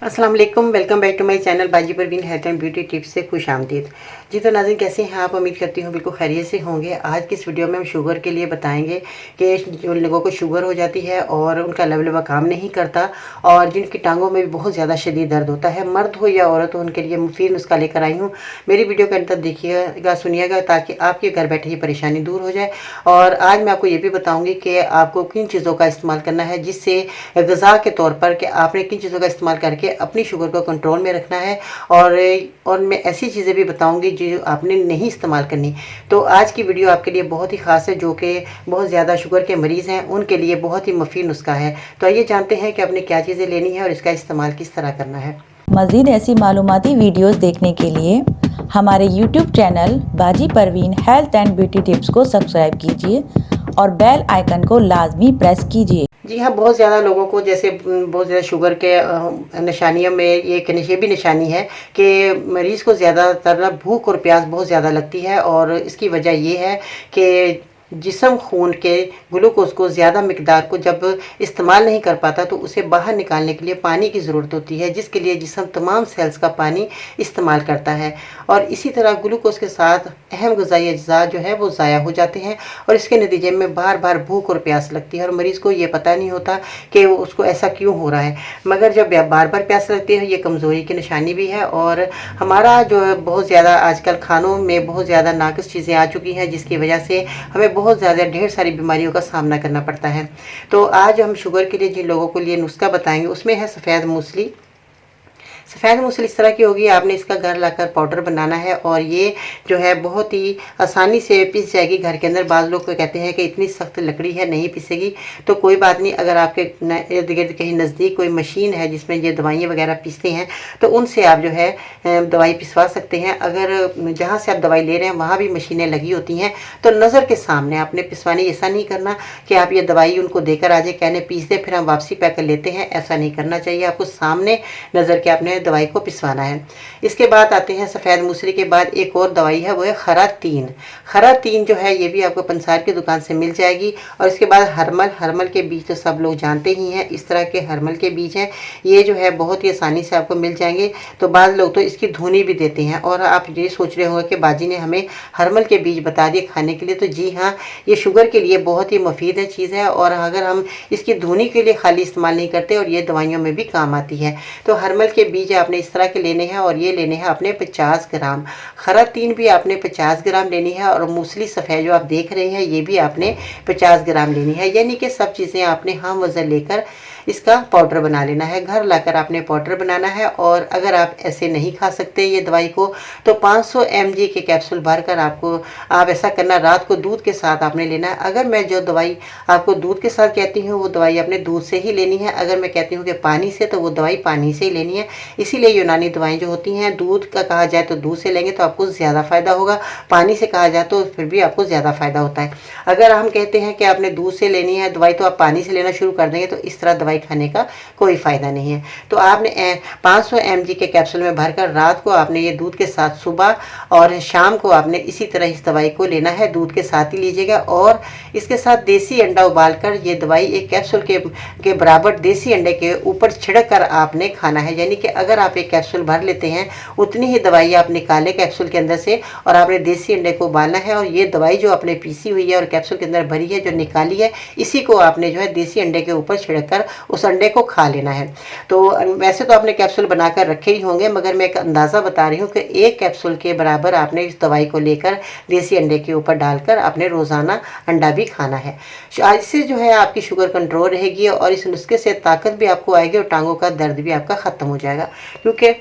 अस्सलाम वालेकुम, welcome back to my channel Baji Parveen health and beauty tips से खुश आमदीद। जी तो नाज़रीन, कैसे हैं आप? उम्मीद करती हूँ बिल्कुल खैरियत से होंगे। आज की इस वीडियो में हम शुगर के लिए बताएंगे कि जो लोगों को शुगर हो जाती है और उनका लबा काम नहीं करता और जिनकी टांगों में भी बहुत ज़्यादा शदीद दर्द होता है, मर्द हो या औरत हो, उनके लिए मुफीद नुस्खा लेकर आई हूँ। मेरी वीडियो के अंत तक देखिएगा, सुनिएगा, ताकि आपके घर बैठे ये परेशानी दूर हो जाए। और आज मैं आपको ये भी बताऊँगी कि आपको किन चीज़ों का इस्तेमाल करना है, जिससे ग़िज़ा के तौर पर कि आपने किन चीज़ों का इस्तेमाल करके अपनी शुगर को कंट्रोल में रखना है। और मैं ऐसी चीज़ें भी बताऊंगी जो आपने नहीं इस्तेमाल करनी। तो आज की वीडियो आपके लिए बहुत ही ख़ास है, जो कि बहुत ज़्यादा शुगर के मरीज़ हैं उनके लिए बहुत ही मुफीद नुस्खा है। तो आइए जानते हैं कि आपने क्या चीज़ें लेनी है और इसका इस्तेमाल किस तरह करना है। मज़ीद ऐसी मालूमाती वीडियोस देखने के लिए हमारे YouTube channel Baji Parveen health and beauty tips को सब्सक्राइब कीजिए और बेल आइकन को लाजमी प्रेस कीजिए। जी हाँ, बहुत ज़्यादा लोगों को जैसे बहुत ज़्यादा शुगर के निशानियों में ये भी निशानी है कि मरीज़ को ज़्यादातर भूख और प्यास बहुत ज़्यादा लगती है। और इसकी वजह ये है कि जिस्म खून के ग्लूकोज को ज़्यादा मिकदार को जब इस्तेमाल नहीं कर पाता तो उसे बाहर निकालने के लिए पानी की ज़रूरत होती है, जिसके लिए जिस्म तमाम सेल्स का पानी इस्तेमाल करता है। और इसी तरह ग्लूकोज के साथ अहम ग़िज़ाई अज्जा जो है वो ज़ाया हो जाते हैं और इसके नतीजे में बार बार भूख और प्यास लगती है और मरीज़ को ये पता नहीं होता कि उसको ऐसा क्यों हो रहा है। मगर जब बार बार प्यास लगती है, ये कमज़ोरी की निशानी भी है। और हमारा जो है बहुत ज़्यादा आजकल खानों में बहुत ज़्यादा नाक़िस चीज़ें आ चुकी हैं, जिसकी वजह से हमें बहुत ज़्यादा ढेर सारी बीमारियों का सामना करना पड़ता है। तो आज हम शुगर के लिए जिन लोगों को लिए नुस्खा बताएंगे उसमें है सफ़ेद मूसली। सफ़ेद मूसली इस तरह की होगी, आपने इसका घर लाकर पाउडर बनाना है और ये जो है बहुत ही आसानी से पिस जाएगी घर के अंदर। बाज़ लोग कहते हैं कि इतनी सख्त लकड़ी है, नहीं पिसेगी, तो कोई बात नहीं। अगर आपके इर्द गिर्द कहीं नज़दीक कोई मशीन है जिसमें ये दवाइयाँ वगैरह पीसते हैं तो उनसे आप जो है दवाई पिसवा सकते हैं। अगर जहाँ से आप दवाई ले रहे हैं वहाँ भी मशीनें लगी होती हैं तो नज़र के सामने आपने पिसवानी। ऐसा नहीं करना कि आप ये दवाई उनको देकर आ जाए, कहने पीस दे फिर हम वापसी पैक कर लेते हैं, ऐसा नहीं करना चाहिए। आपको सामने नज़र के आपने दवाई को पिसवाना है। इसके बाद आते हैं सफ़ेद मूसली के बाद एक और दवाई है, वो है खरा-तीन। खरा-तीन जो है ये भी आपको पंसार की दुकान से मिल जाएगी। और इसके बाद हरमल के बीज तो सब लोग जानते ही हैं, इस तरह के हरमल के बीज हैं, ये जो है बहुत ही आसानी से आपको मिल जाएंगे। तो बाद लोग तो इसकी धुनी भी देते हैं। और आप ये सोच रहे होंगे कि बाजी ने हमें हरमल के बीज बता दिए खाने के लिए, तो जी हाँ, ये शुगर के लिए बहुत ही मुफीद है चीज़ है। और अगर हम इसकी धुनी के लिए खाली इस्तेमाल नहीं करते और ये दवाइयों में भी काम आती है। तो हरमल के बीज आपने इस तरह के लेने हैं और ये लेने हैं आपने 50 ग्राम। खरा-तीन भी आपने 50 ग्राम लेनी है और मूसली सफ़ेद जो आप देख रहे हैं ये भी आपने 50 ग्राम लेनी है। यानी कि सब चीज़ें आपने हम वज़न लेकर इसका पाउडर बना लेना है। घर लाकर आपने पाउडर बनाना है। और अगर आप ऐसे नहीं खा सकते ये दवाई को तो 500 mg के कैप्सूल भरकर आप ऐसा करना, रात को दूध के साथ आपने लेना है। अगर मैं जो दवाई आपको दूध के साथ कहती हूँ वो दवाई आपने दूध से ही लेनी है। अगर मैं कहती हूँ कि पानी से, तो वो दवाई पानी से ही लेनी है। इसीलिए यूनानी दवाएं जो होती हैं, दूध का कहा जाए तो दूध से लेंगे तो आपको ज़्यादा फ़ायदा होगा, पानी से कहा जाए तो फिर भी आपको ज़्यादा फ़ायदा होता है। अगर हम कहते हैं कि आपने दूध से लेनी है दवाई तो आप पानी से लेना शुरू कर देंगे तो इस तरह दवाई खाने का कोई फ़ायदा नहीं है। तो आपने 500 mg के कैप्सूल में भरकर रात को आपने ये दूध के साथ, सुबह और शाम को आपने इसी तरह इस दवाई को लेना है, दूध के साथ ही लीजिएगा। और इसके साथ देसी अंडा उबालकर ये दवाई एक कैप्सूल के बराबर देसी अंडे के ऊपर छिड़क कर आपने खाना है। यानी कि अगर आप एक कैप्सूल भर लेते हैं उतनी ही दवाई आप निकालें कैप्सूल के अंदर से और आपने देसी अंडे को उबालना है। और ये दवाई जो आपने पीसी हुई है और कैप्सूल के अंदर भरी है, जो निकाली है, इसी को आपने जो है देसी अंडे के ऊपर छिड़क कर उस अंडे को खा लेना है। तो वैसे तो आपने कैप्सूल बनाकर रखे ही होंगे, मगर मैं एक अंदाज़ा बता रही हूँ कि एक कैप्सूल के बराबर आपने इस दवाई को लेकर देसी अंडे के ऊपर डालकर आपने रोज़ाना अंडा भी खाना है। इससे जो है आपकी शुगर कंट्रोल रहेगी और इस नुस्खे से ताकत भी आपको आएगी और टांगों का दर्द भी आपका ख़त्म हो जाएगा। क्योंकि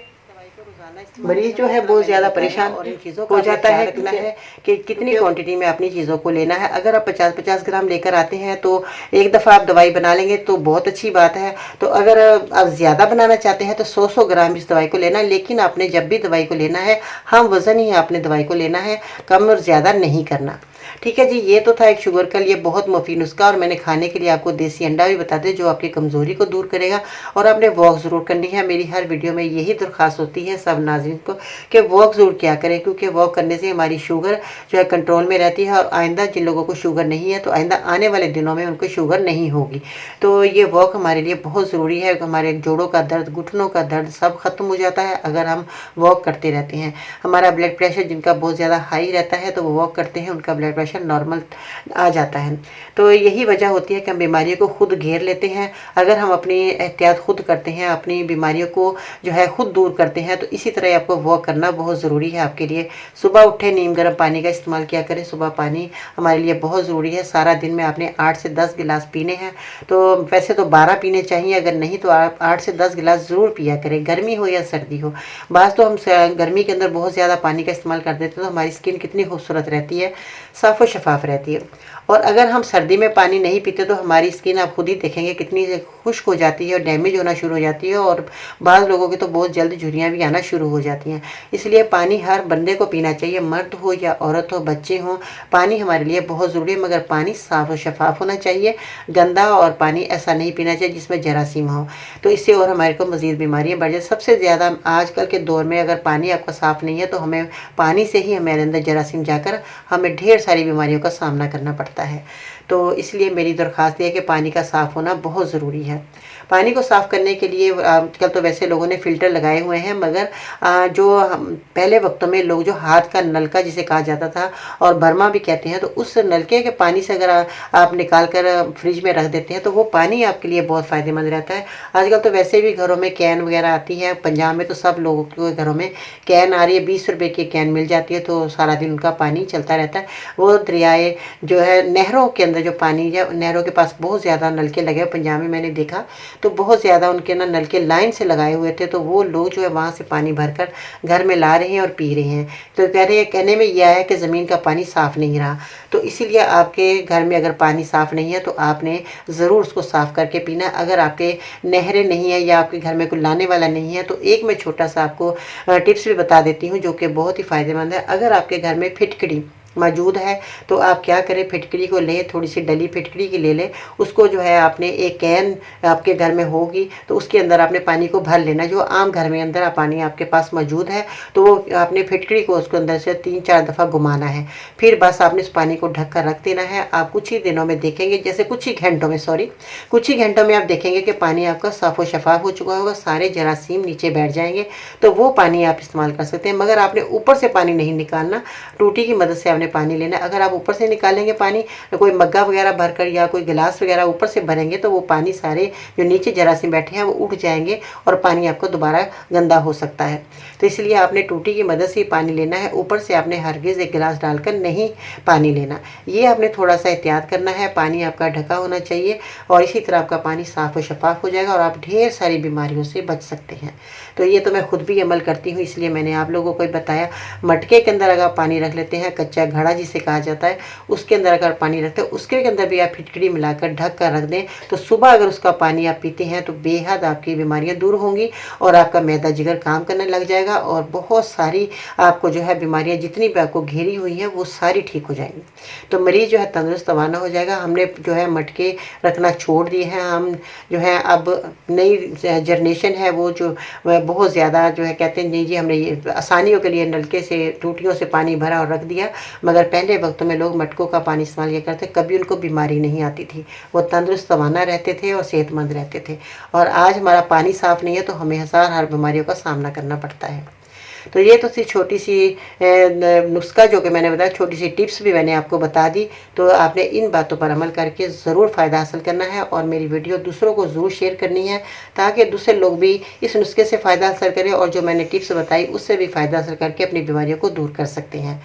मरीज जो है बहुत ज़्यादा परेशान और इन चीज़ों हो जाता है। रखना है कि कितनी क्वांटिटी में अपनी चीज़ों को लेना है। अगर आप 50-50 ग्राम लेकर आते हैं तो एक दफ़ा आप दवाई बना लेंगे तो बहुत अच्छी बात है। तो अगर आप ज़्यादा बनाना चाहते हैं तो 100-100 ग्राम इस दवाई को लेना है। लेकिन आपने जब भी दवाई को लेना है हम वज़न ही आपने दवाई को लेना है, कम और ज़्यादा नहीं करना। ठीक है जी, ये तो था एक शुगर का लिए बहुत मुफीद नुस्खा, और मैंने खाने के लिए आपको देसी अंडा भी बता दें जो आपकी कमज़ोरी को दूर करेगा। और आपने वॉक ज़रूर करनी है। मेरी हर वीडियो में यही दरख्वास्त होती है सब नाज़रीन को कि वॉक ज़रूर किया करें, क्योंकि वॉक करने से हमारी शुगर जो है कंट्रोल में रहती है, और आइंदा जिन लोगों को शुगर नहीं है तो आइंदा आने वाले दिनों में उनको शुगर नहीं होगी। तो ये वॉक हमारे लिए बहुत ज़रूरी है। हमारे जोड़ों का दर्द, घुटनों का दर्द सब ख़त्म हो जाता है अगर हम वॉक करते रहते हैं। हमारा ब्लड प्रेशर जिनका बहुत ज़्यादा हाई रहता है तो वो वॉक करते हैं, उनका ब्लड प्रेशर नॉर्मल आ जाता है। तो यही वजह होती है कि हम बीमारियों को खुद घेर लेते हैं। अगर हम अपनी एहतियात खुद करते हैं, अपनी बीमारियों को जो है खुद दूर करते हैं, तो इसी तरह आपको वॉक करना बहुत ज़रूरी है आपके लिए। सुबह उठे नीम गर्म पानी का इस्तेमाल किया करें। सुबह पानी हमारे लिए बहुत ज़रूरी है। सारा दिन में आपने 8 से 10 गिलास पीने हैं। तो वैसे तो 12 पीने चाहिए, अगर नहीं तो आप 8 से 10 गिलास ज़रूर पिया करें, गर्मी हो या सर्दी हो। बात तो हम गर्मी के अंदर बहुत ज़्यादा पानी का इस्तेमाल कर देते हैं, तो हमारी स्किन कितनी खूबसूरत रहती है, साफ़ व शफाफ रहती है। और अगर हम सर्दी में पानी नहीं पीते तो हमारी स्किन आप खुद ही देखेंगे कितनी खुश्क हो जाती है और डैमेज होना शुरू हो जाती है, और बाज़ लोगों की तो बहुत जल्द झुर्रियाँ भी आना शुरू हो जाती हैं। इसलिए पानी हर बंदे को पीना चाहिए, मर्द हो या औरत हो, बच्चे हों, पानी हमारे लिए बहुत ज़रूरी है। मगर पानी साफ़ और शफाफ होना चाहिए। गंदा और पानी ऐसा नहीं पीना चाहिए जिसमें जरासीम हो, तो इससे और हमारे को मज़ीद बीमारियाँ बढ़ जाए। सबसे ज़्यादा आजकल के दौर में अगर पानी आपका साफ़ नहीं है तो हमें पानी से ही हमारे अंदर जरासीम जाकर हमें ढेर सारी बीमारियों का सामना करना पड़ता है। तो इसलिए मेरी दरख्वास्त है कि पानी का साफ़ होना बहुत ज़रूरी है। पानी को साफ़ करने के लिए आजकल तो वैसे लोगों ने फ़िल्टर लगाए हुए हैं, मगर जो हम पहले वक्तों में लोग जो हाथ का नलका जिसे कहा जाता था और बर्मा भी कहते हैं, तो उस नलके के पानी से अगर आप निकाल कर फ्रिज में रख देते हैं तो वो पानी आपके लिए बहुत फ़ायदेमंद रहता है। आजकल तो वैसे भी घरों में कैन वगैरह आती है। पंजाब में तो सब लोगों के घरों में कैन आ रही है, 20 रुपए की कैन मिल जाती है, तो सारा दिन उनका पानी चलता रहता है। वो दरियाए जो है नहरों के अंदर जो पानी है, नहरों के पास बहुत ज़्यादा नलके लगे हैं। पंजाब में मैंने देखा तो बहुत ज़्यादा उनके ना नलके लाइन से लगाए हुए थे, तो वो लोग जो है वहाँ से पानी भरकर घर में ला रहे हैं और पी रहे हैं। तो कहने में यह है कि ज़मीन का पानी साफ़ नहीं रहा। तो इसीलिए आपके घर में अगर पानी साफ़ नहीं है तो आपने ज़रूर उसको साफ़ करके पीना है। अगर आपके नहरें नहीं है या आपके घर में कोई लाने वाला नहीं है तो एक मैं छोटा सा आपको टिप्स भी बता देती हूँ जो कि बहुत ही फ़ायदेमंद है। अगर आपके घर में फिटकड़ी मौजूद है तो आप क्या करें, फिटकड़ी को ले, थोड़ी सी डली फिटकड़ी की ले लें। उसको जो है आपने एक कैन आपके घर में होगी तो उसके अंदर आपने पानी को भर लेना। जो आम घर में अंदर पानी आपके पास मौजूद है तो वो आपने फिटकड़ी को उसके अंदर से 3-4 दफ़ा घुमाना है। फिर बस आपने इस पानी को ढक कर रख देना है। आप कुछ ही दिनों में देखेंगे, जैसे कुछ ही घंटों में आप देखेंगे कि पानी आपका साफ़ व शफाफ हो चुका होगा, सारे जरासीम नीचे बैठ जाएंगे। तो वो पानी आप इस्तेमाल कर सकते हैं। मगर आपने ऊपर से पानी नहीं निकालना, टूटी की मदद से आपने पानी लेना। अगर आप ऊपर से निकालेंगे पानी, कोई मग्गा वगैरह भरकर या कोई गिलास वगैरह ऊपर से भरेंगे तो वो पानी सारे जो नीचे जरासीम बैठे हैं वो उठ जाएंगे और पानी आपको दोबारा गंदा हो सकता है। तो इसलिए आपने टूटी की मदद से पानी लेना है, ऊपर से आपने हरगिज़ एक गिलास डालकर नहीं पानी लेना। ये आपने थोड़ा सा एहतियात करना है। पानी आपका ढका होना चाहिए और इसी तरह आपका पानी साफ़ और शफाफ हो जाएगा और आप ढेर सारी बीमारियों से बच सकते हैं। तो ये तो मैं खुद भी अमल करती हूँ, इसलिए मैंने आप लोगों को बताया। मटके के अंदर अगर पानी रख लेते हैं, कच्चा घड़ा जिसे कहा जाता है, उसके अंदर अगर पानी रखते हैं, उसके अंदर भी आप फिटकड़ी मिलाकर ढक कर रख दें, तो सुबह अगर उसका पानी आप पीते हैं तो बेहद आपकी बीमारियां दूर होंगी और आपका मैदा जिगर काम करने लग जाएगा और बहुत सारी आपको जो है बीमारियां जितनी भी आपको घेरी हुई हैं वो सारी ठीक हो जाएंगी। तो मरीज़ जो है तंदुरुस्त रवाना हो जाएगा। हमने जो है मटके रखना छोड़ दिए हैं। हम जो है अब नई जनरेशन है वो जो बहुत ज़्यादा जो है कहते हैं नहीं जी हमने ये आसानियों के लिए नलके से टूटियों से पानी भरा और रख दिया। मगर पहले वक्त में लोग मटकों का पानी इस्तेमाल किया करते, कभी उनको बीमारी नहीं आती थी, वो तंदुरुस्त रवाना रहते थे और सेहतमंद रहते थे। और आज हमारा पानी साफ़ नहीं है तो हमें हर बीमारियों का सामना करना पड़ता है। तो ये तो सी छोटी सी नुस्खा जो कि मैंने बताया, छोटी सी टिप्स भी मैंने आपको बता दी। तो आपने इन बातों पर अमल करके ज़रूर फ़ायदा हासिल करना है और मेरी वीडियो दूसरों को ज़रूर शेयर करनी है ताकि दूसरे लोग भी इस नुस्खे से फ़ायदा हासिल करें और जो मैंने टिप्स बताई उससे भी फ़ायदा हासिल करके अपनी बीमारियों को दूर कर सकते हैं।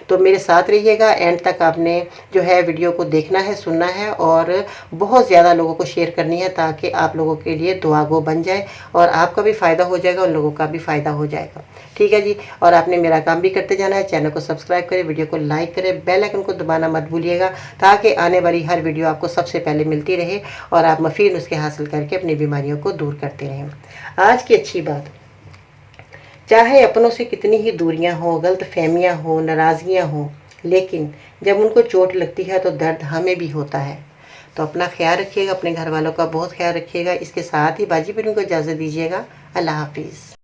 तो मेरे साथ रहिएगा, एंड तक आपने जो है वीडियो को देखना है, सुनना है और बहुत ज़्यादा लोगों को शेयर करनी है ताकि आप लोगों के लिए दुआ गो बन जाए और आपका भी फ़ायदा हो जाएगा और लोगों का भी फ़ायदा हो जाएगा। ठीक है जी। और आपने मेरा काम भी करते जाना है, चैनल को सब्सक्राइब करें, वीडियो को लाइक करें, बेल आइकन को दबाना मत भूलिएगा ताकि आने वाली हर वीडियो आपको सबसे पहले मिलती रहे और आप मुफीद नुस्खे हासिल करके अपनी बीमारियों को दूर करते रहें। आज की अच्छी बात, चाहे अपनों से कितनी ही दूरियां हो, गलत फहमियाँ हो, नाराज़गियाँ हो, लेकिन जब उनको चोट लगती है तो दर्द हमें भी होता है। तो अपना ख्याल रखिएगा, अपने घर वालों का बहुत ख्याल रखिएगा। इसके साथ ही बाजी परवीन को इजाज़त दीजिएगा। अल्लाह हाफिज़।